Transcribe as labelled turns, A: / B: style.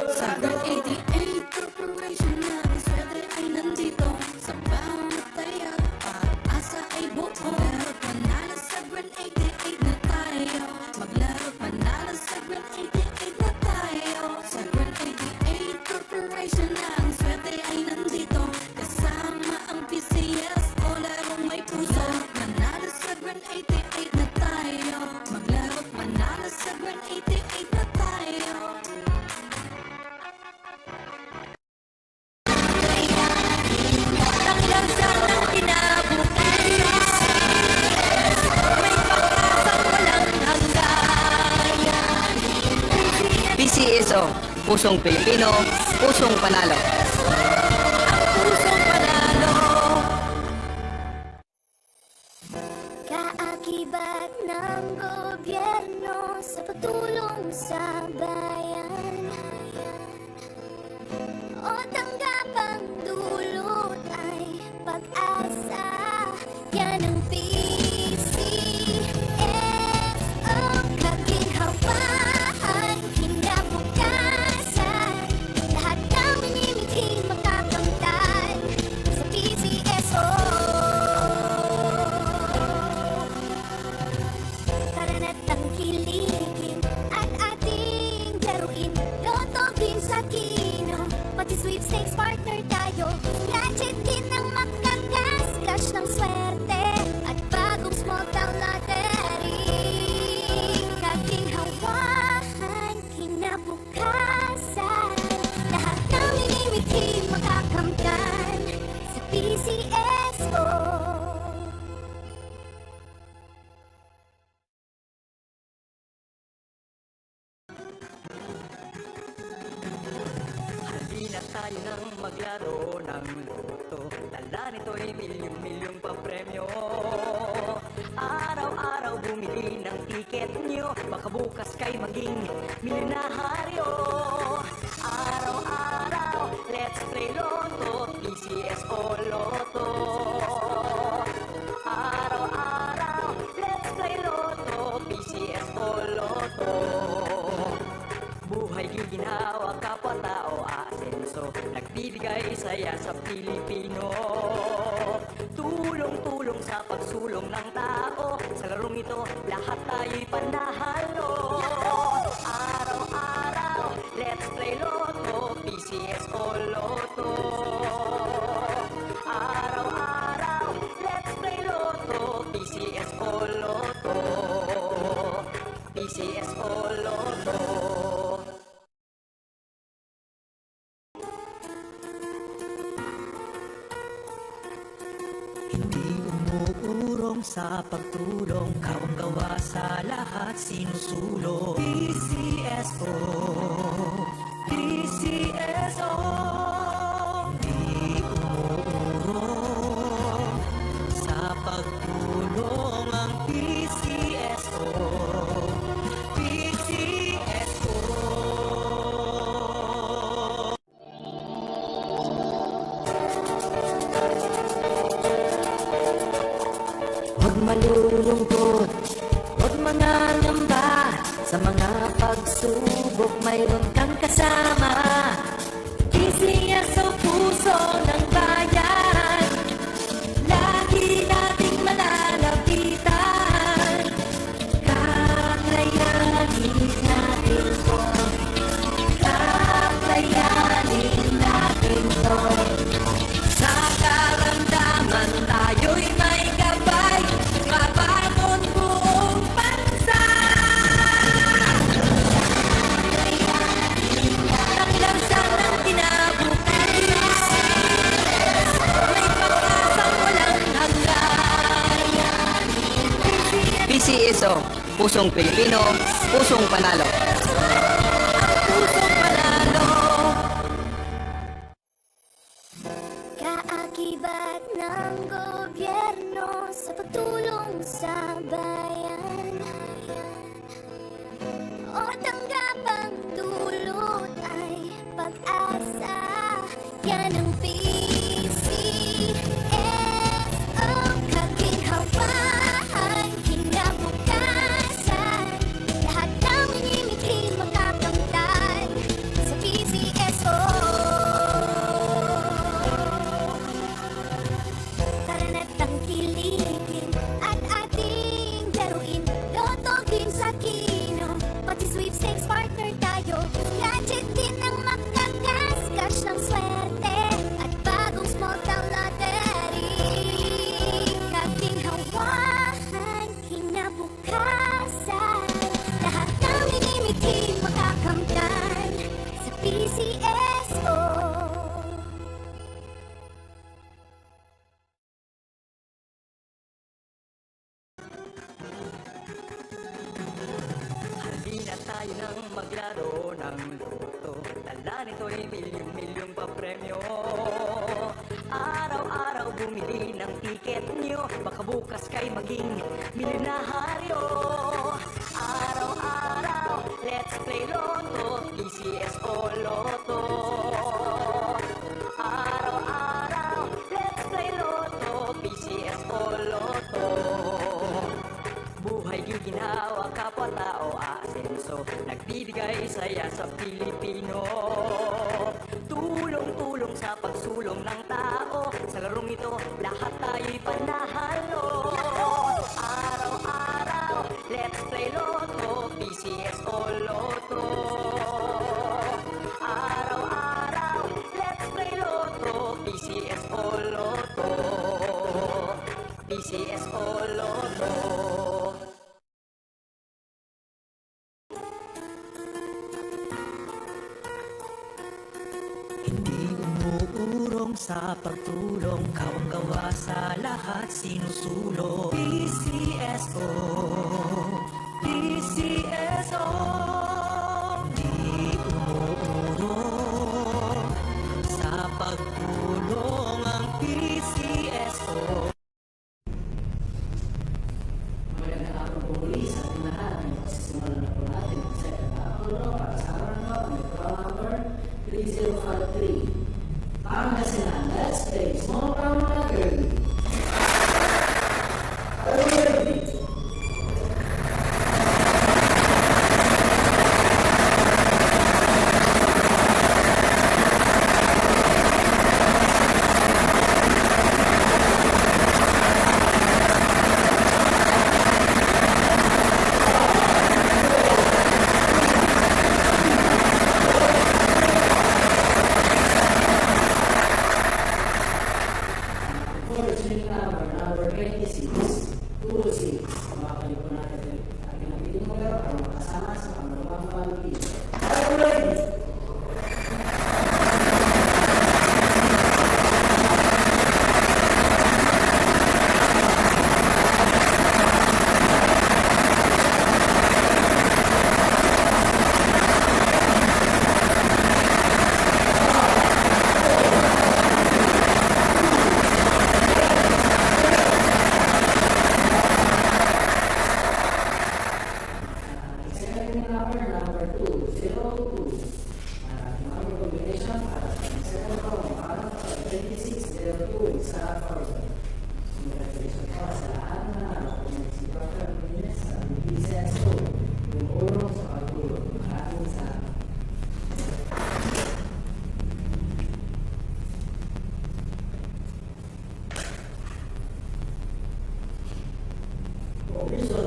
A: Sa Grade 88 Corporation na ang swerte ay nandito. Sa bawat taya, pag-asa ay buo. Maglaro't manalo sa Grade 88 na tayo. Maglaro't manalo sa Grade 88 na tayo. Sa Grade 88 Corporation na ang swerte ay nandito. Kasama ang PCS o larong may puso. Manalo sa Grade 88 na tayo. Maglaro't manalo sa Grade 88 na tayo.
B: PCSO, Pusong Pilipino, Pusong Panalo.
A: Pusong panalo.
C: Kaakibat ng gobyerno sa pagtulong sa bayan o tanggapang dulot ay pag-asa. Yan ang PCSO, kaginhawaan, kinabukasan. Lahat ng minimiting makakamtan sa PCSO. Tara na't tangkilikin at ating laruin. Lotto din sa kino, pati sweepstakes partner tayo. Gadget din ang makakas, cash ng swerte at bagong small town lottery. Kaginhawahan, kinabukasan. Lahat ng minimiting makakamtan sa PCSO.
B: Halina tayo nang maglaro ng loto. Tala nito'y milyong-milyong papremyo. Araw-araw bumili ng tiket nyo. Baka bukas kay maging milyonaryo. Araw-araw, let's play Lotto, PCSO Lotto. Araw-araw, let's play Lotto, PCSO Lotto. Buhay giginawa, kapwa-tao asenso. Nagbibigay saya sa Pilipino. Tulong-tulong sa pagsulong ng tao. Sa larong ito, lahat tayo'y panahalo. Araw-araw, let's play Lotto, PCSO Lotto. Araw-araw, let's play Lotto, PCSO Lotto. PCSO Lotto. Hindi umuurong sa pagtulong, kawang-gawa sa lahat sinusulong. PCSO, PCSO. Hindi umuurong sa pagtulong ang PCSO, PCSO. Huwag malulungkot, huwag mangangamba. Sa mga pagsubok mayroon kang kasama. PCSO, puso ng bayan. Lagi nating malalapitan. Kakayanin natin to. Kakayanin natin to. Sa karamdaman tayo'y may gabay. Mabangon buong bansa. Tanglansan ng kinabukasan. May pag-asang walang hanggan. PCSO, Pusong Pilipino, Pusong Panalo. Pusong Panalo.
C: Kaakibat ng gobyerno sa pagtulong sa bayan o tanggapang dulot ay pag-asa. Yan ang PCSO, kaginhawaan, kinabukasan. Lahat ng minimiting makakamtan sa PCSO. ng makagaskas ng swerte at bagong small town lottery. Kaping hawakan, kinabukasan, lahat ng minimiting makakamtan sa PCSO.
B: Halina tayo nang maglaro ng loto. Dala nito'y milyong-milyong papremyo. Araw-araw bumili ng tiket nyo, baka bukas kay maging milyonaryo. Araw-araw, let's play Lotto, PCSO Lotto. Araw-araw, let's play Lotto, PCSO Lotto. Buhay giginawa, kapwa-tao aasenso, nagbibigay saya sa Pilipino. Tulong-tulong sa pagsulong ng tao, sa larong ito lahat tayo'y panahalo. Araw-araw, let's play Lotto, PCSO Lotto. Araw-araw, let's play Lotto, PCSO Lotto. PCSO Lotto. Hindi umuurong sa pagtulong, kawang-gawa sa lahat sinusulong. PCSO, PCSO. Hindi umuurong sa pagtulong ang PCSO.
D: Magandang araw po muli sa ating lahat. Simulan na po natin ang second half para sa araw na with call number 3053. Pangasinan, let's play small town lottery. Are you ready? Fortunate number 26, 26. Makakalik po natin ito. Ating napitin mo pero para makasama sa pangalawa family. Are you ready? Second number 202. Ating mga combination para sa ating second row. Para sa 2602 sa forward. Congratulations po sa lahat na nakakulit si Dr. Martinez sa PCSO. Tumulong sa pagtulong ng ating sa Robinson